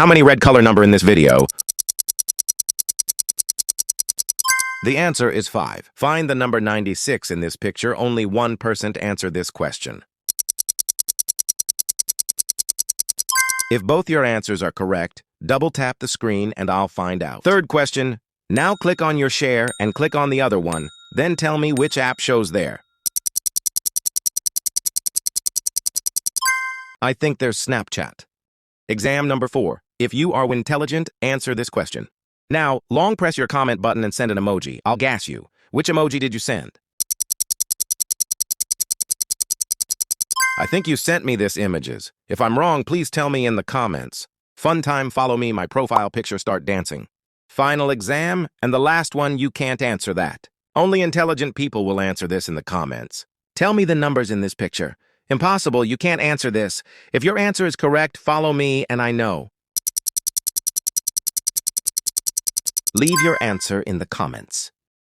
How many red color number in this video? The answer is 5. Find the number 96 in this picture. Only one person answered this question. If both your answers are correct, double tap the screen and I'll find out. Third question. Now click on your share and click on the other one. Then tell me which app shows there. I think there's Snapchat. Exam number 4. If you are intelligent, answer this question. Now, long press your comment button and send an emoji. I'll gas you. Which emoji did you send? I think you sent me this images. If I'm wrong, please tell me in the comments. Fun time, follow me, my profile picture, start dancing. Final exam, and the last one, you can't answer that. Only intelligent people will answer this in the comments. Tell me the numbers in this picture. Impossible, you can't answer this. If your answer is correct, follow me and I know. Leave your answer in the comments.